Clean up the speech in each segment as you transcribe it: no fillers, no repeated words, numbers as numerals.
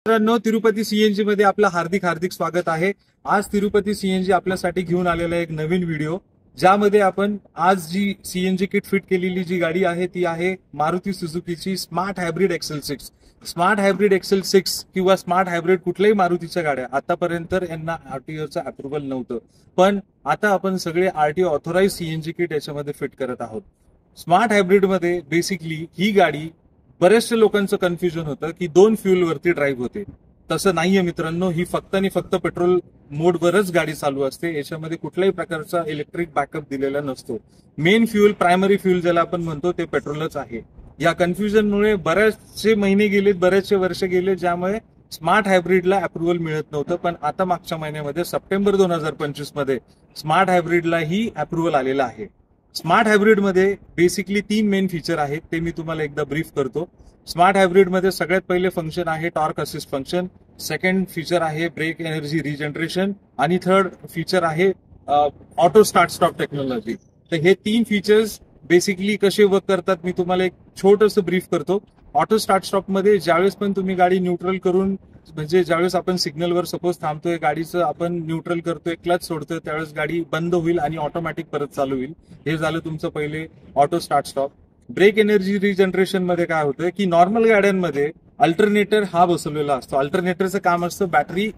मित्रांनो, तिरुपती सीएनजी मध्ये आपलं हार्दिक हार्दिक स्वागत आहे। आज तिरुपती सीएनजी आपल्यासाठी घेऊन आलेला एक नवीन व्हिडिओ, ज्यामध्ये आपण आज जी सीएनजी किट फिट केलेली जी गाडी आहे ती आहे मारुती सुझुकीची smart hybrid XL6। Smart hybrid XL6 किंवा स्मार्ट हायब्रिड कुठल्याही मारुतीच्या गाड्या आतापर्यंत यांना आरटीओचं अप्रुव्हल नव्हतं, पण आता आपण सगळे आरटीओ ऑथोराइज सीएनजी किट याच्यामध्ये फिट करत आहोत। स्मार्ट हायब्रिड मध्ये बेसिकली ही गाडी बरेचशे लोकांचं कन्फ्युजन होतं की 2 फ्यूल वरती ड्राईव्ह होते। तसं नाहीये मित्रांनो, ही फक्त आणि फक्त पेट्रोल मोडवरच गाडी चालू असते। याच्यामध्ये कुठल्याही प्रकारचा इलेक्ट्रिक बॅकअप दिलेला नसतो। मेन फ्यूल, प्रायमरी फ्यूल ज्याला आपण म्हणतो, ते पेट्रोलच आहे। या कन्फ्युजनमुळे बरेचसे महिने गेले, बरेचसे वर्ष गेले, ज्यामुळे स्मार्ट हायब्रिडला अप्रुव्हल मिळत नव्हतं। पण आता मागच्या महिन्यामध्ये सप्टेंबर 2025 मध्ये स्मार्ट हायब्रिडला ही अप्रुव्हल आलेला आहे। स्मार्ट हायब्रिड मध्ये बेसिकली 3 मेन फीचर आहेत, ते मी तुम्हाला एकदा ब्रीफ करतो। स्मार्ट हायब्रिड मध्ये सगळ्यात पहिले फंक्शन आहे torque assist function, second feature आहे ब्रेक एनर्जी रिजनरेशन आणि थर्ड फीचर आहे ऑटो स्टार्ट स्टॉप टेक्नॉलॉजी। तर हे 3 फीचर्स बेसिकली कसे वर्क करतात मी तुम्हाला एक छोटंसं ब्रीफ करतो। ऑटो स्टार्ट स्टॉप मध्ये ज्यावेळेस पण तुम्ही गाडी न्यूट्रल करून, म्हणजे ज्यावेळेस आपण सिग्नलवर सपोज थांबतोय, गाडीचं आपण न्यूट्रल करतोय, क्लच सोडतोय, त्यावेळेस गाडी बंद होईल आणि ऑटोमॅटिक परत चालू होईल। हे झालं तुमचं पहिले auto start stop. Brake energy regeneration मध्ये काय होतं की नॉर्मल गाड्यांमध्ये अल्टरनेटर हा बसवलेला असतो। अल्टरनेटरचं काम असतं बॅटरी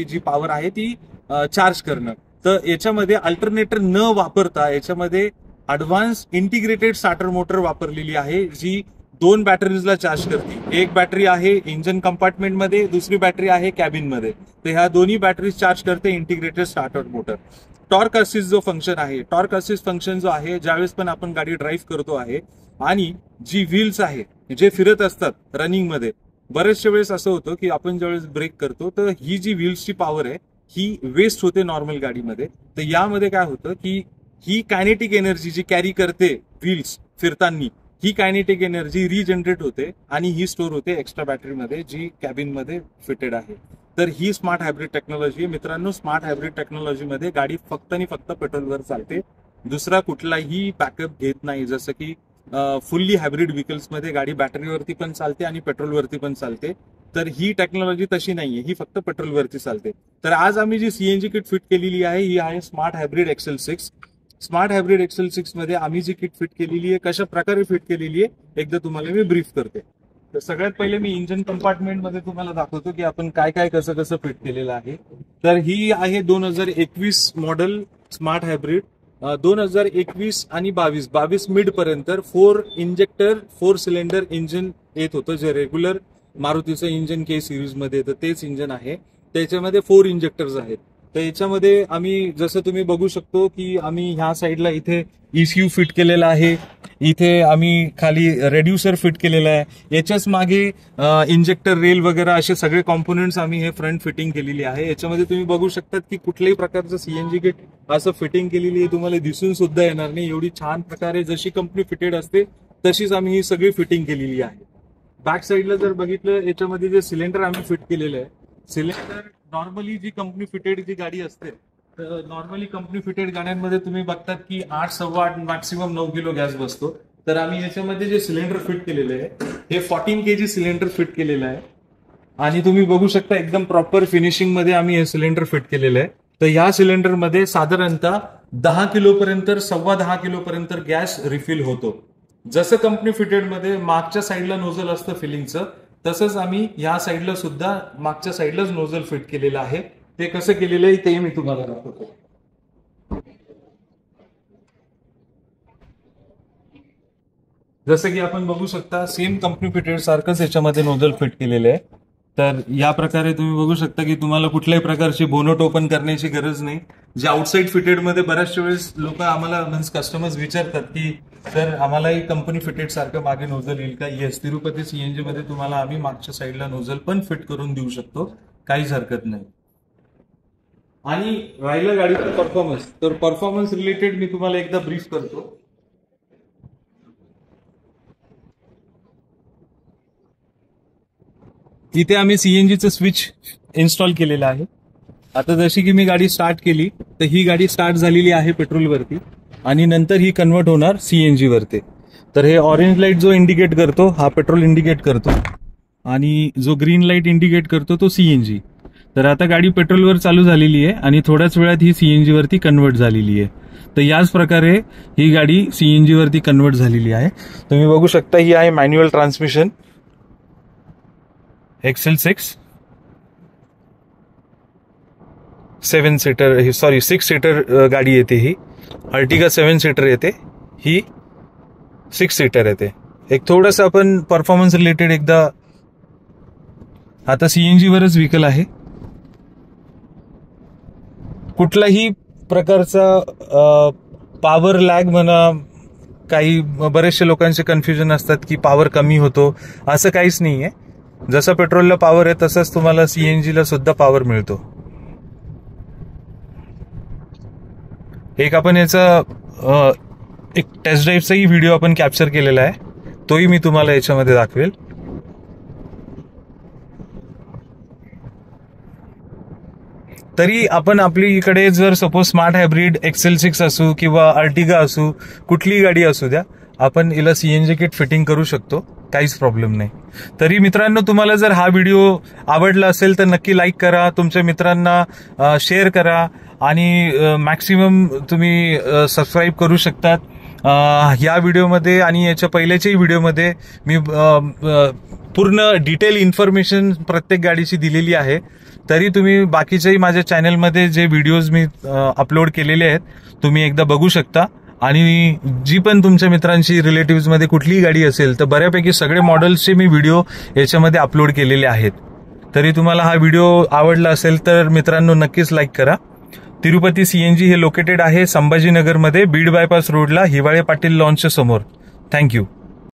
जी पॉवर आहे ती चार्ज करणं। तर याच्यामध्ये अल्टरनेटर न वापरता याच्यामध्ये ऍडव्हान्स इंटिग्रेटेड स्टार्टर मोटर वापरलेली आहे, जी 2 बॅटरीजला चार्ज करते। एक बॅटरी आहे इंजिन कंपार्टमेंट मध्ये, दुसरी बॅटरी आहे कॅबिन मध्ये। तर ह्या दोन्ही बॅटरीज चार्ज करते integrated starter motor. Torque assist जो फंक्शन आहे, टॉर्क असिस्ट फंक्शन जो आहे, ज्यावेळेस पण आपण गाडी ड्राईव्ह करतो आहे आणि जी व्हील्स आहे जे फिरत असतात रनिंग मध्ये, बरेचशा वेळेस असं होतं की आपण ज्यावेळेस ब्रेक करतो तर ही जी व्हील्सची पॉवर आहे ही वेस्ट होते नॉर्मल गाडीमध्ये। तर यामध्ये काय होतं की ही कायनेटिक एनर्जी जी कॅरी करते व्हील्स फिरताना, ही कायनेटिक एनर्जी रिजनरेट होते आणि ही स्टोर होते एक्स्ट्रा बॅटरीमध्ये, जी कॅबिन मध्ये फिटेड आहे। तर ही स्मार्ट हायब्रिड टेक्नॉलॉजी आहे मित्रांनो। स्मार्ट हायब्रिड टेक्नॉलॉजीमध्ये गाडी फक्त आणि फक्त पेट्रोलवर चालते, दुसरा कुठलाही बॅकअप घेत नाही। जसं की फुल्ली हायब्रिड व्हेकल्समध्ये गाडी बॅटरीवरती पण चालते आणि पेट्रोलवरती पण चालते, तर ही टेक्नॉलॉजी तशी नाहीये, ही फक्त पेट्रोलवरती चालते। तर आज आम्ही जी सीएनजी किट फिट केलेली आहे ही आहे smart hybrid XL6। Smart hybrid XL6 मध्ये आम्ही जी किट फिट केलेली आहे, कशा प्रकारे फिट केलेली आहे एकदा तुम्हाला मी ब्रीफ करते। तर सगळ्यात पहिले मी इंजिन कंपार्टमेंट मध्ये तुम्हाला दाखवतो की आपण काय काय कसं कसं फिट केलेलं आहे। तर ही आहे 2021 मॉडेल स्मार्ट हायब्रिड। 2021 आणि 22 मिड पर्यंत 4 इंजेक्टर 4 सिलेंडर इंजिन येत होतं, जे रेग्युलर मारुतीचं इंजिन के सिरीज मध्ये येतं तेच इंजिन आहे। त्याच्यामध्ये 4 इंजेक्टर्स आहेत। तर याच्यामध्ये आम्ही जसं तुम्ही बघू शकतो की आम्ही ह्या साईडला इथे ECU फिट केलेला आहे, इथे आम्ही खाली रेड्युसर फिट केलेला आहे, याच्याच मागे इंजेक्टर रेल वगैरे असे सगळे कॉम्पोनंट्स आम्ही हे फ्रंट फिटिंग केलेली आहे। याच्यामध्ये तुम्ही बघू शकतात की कुठल्याही प्रकारचं सीएनजी किट असं फिटिंग केलेली आहे तुम्हाला दिसून सुद्धा येणार नाही। एवढी छान प्रकारे जशी कंपनी फिटेड असते तशीच आम्ही ही सगळी फिटिंग केलेली आहे। बॅक साईडला जर बघितलं, याच्यामध्ये जे सिलेंडर आम्ही फिट केलेलं आहे, सिलेंडर नॉर्मली जी कंपनी फिटेड जी गाडी असते, तर नॉर्मली कंपनी फिटेड गाड्यांमध्ये तुम्ही बघतात की 8, सव्वा 8, मॅक्सिमम 9 किलो गॅस बसतो। तर आम्ही याच्यामध्ये जे सिलेंडर फिट केलेलं आहे हे 14 kg सिलेंडर फिट केलेलं आहे आणि तुम्ही बघू शकता एकदम प्रॉपर फिनिशिंग मध्ये आम्ही हे सिलेंडर फिट केलेलं आहे। तर या सिलेंडरमध्ये साधारणतः 10 किलो पर्यंत, सव्वा 10 किलो पर्यंत गॅस रिफिल होतो। जसं कंपनी फिटेड मध्ये मागच्या साईडला नोझल असतं फिलिंगचं, तसंच आम्ही या साईडला सुद्धा मागच्या साईडलाच नोझल फिट केलेलं आहे। ते कसं केलेलं आहे ते मी तुम्हाला दाखवतो। जसं की आपण बघू शकता सेम कंपनी फिटेड सारखंच याच्यामध्ये नोझल फिट केलेलं आहे। तर या प्रकारे तुम्ही बघू शकता की तुम्हाला कुठल्याही प्रकारची बोनट ओपन करण्याची गरज नाही। जे आउटसाइड फिटेड मध्ये बऱ्याचशा वेळेस लोक आम्हाला मीन्स कस्टमर्स विचारतात की सर आम्हालाही कंपनी फिटेड सारखं मागे नोझल येईल का? येस, तिरुपती सीएनजी मध्ये तुम्हाला आम्ही मागच्या साईडला नोझल पण फिट करून देऊ शकतो, काहीच हरकत नाही। आणि राहिलं गाडीचं परफॉर्मन्स, तर परफॉर्मन्स रिलेटेड मी तुम्हाला एकदा ब्रीफ करतो। इथे आम्ही सीएनजीचं स्विच इन्स्टॉल केलेलं आहे। आता जशी की मी गाडी स्टार्ट केली तर ही गाडी स्टार्ट झालेली आहे पेट्रोलवरती आणि नंतर ही कन्वर्ट होणार सीएनजी वरती। तर हे ऑरेंज लाईट जो इंडिकेट करतो हा पेट्रोल इंडिकेट करतो आणि जो ग्रीन लाईट इंडिकेट करतो तो सीएनजी. तर आता गाडी पेट्रोलवर चालू झालेली आहे आणि थोड्याच वेळात ही सीएनजी वरती कन्वर्ट झालेली आहे. तर याच प्रकारे ही गाडी सीएनजी वरती कन्वर्ट झालेली आहे. तुम्ही बघू शकता ही आहे मॅन्युअल ट्रान्समिशन XL6 6 सीटर गाडी येते. ही अर्टिगा 7 सीटर येते, ही 6 सीटर येते. एक थोडंसं आपण परफॉर्मन्स रिलेटेड एकदा, आता सीएनजी वरच व्हेकल आहे. कुठलाही प्रकारचा पॉवर लॅग म्हणा, काही बरेचशे लोकांचे कन्फ्युजन असतात की पॉवर कमी होतो, असं काहीच नाहीये. जसं पेट्रोलला पॉवर आहे तसंच तुम्हाला सीएनजीला सुद्धा पॉवर मिळतो. एक आपण याचा एक टेस्ट ड्राईव्हचाही व्हिडिओ आपण कॅप्चर केलेला आहे, तोही मी तुम्हाला याच्यामध्ये दाखवेल. तरी आपण आपलीकडे जर सपोज स्मार्ट हायब्रिड XL6 असू किंवा अर्टिगा असू, कुठलीही गाडी असू द्या, आपण हिला सीएनजी किट फिटिंग करू शकतो, काहीच प्रॉब्लेम नाही. तरी मित्रांनो, तुम्हाला जर हा व्हिडिओ आवडला असेल तर नक्की लाईक करा, तुमच्या मित्रांना शेअर करा आणि मॅक्सिमम तुम्ही सबस्क्राईब करू शकतात. या व्हिडिओमध्ये आणि याच्या पहिल्याच्याही व्हिडिओमध्ये मी पूर्ण डिटेल इन्फॉर्मेशन प्रत्येक गाडीची दिलेली आहे. तरी तुम्ही बाकीच्याही माझ्या चॅनलमध्ये जे व्हिडिओज मी अपलोड केलेले आहेत तुम्ही एकदा बघू शकता. आणि जी पण तुमच्या मित्रांची रिलेटिव्हमध्ये कुठलीही गाडी असेल तर बऱ्यापैकी सगळे मॉडेल्सचे मी व्हिडिओ याच्यामध्ये अपलोड केलेले आहेत. तरी तुम्हाला हा व्हिडिओ आवडला असेल तर मित्रांनो नक्कीच लाईक करा. तिरुपती सीएनजी हे लोकेटेड आहे संभाजीनगरमध्ये, बीड बायपास रोडला, हिवाळे पाटील लॉन्चच्या समोर. थँक्यू.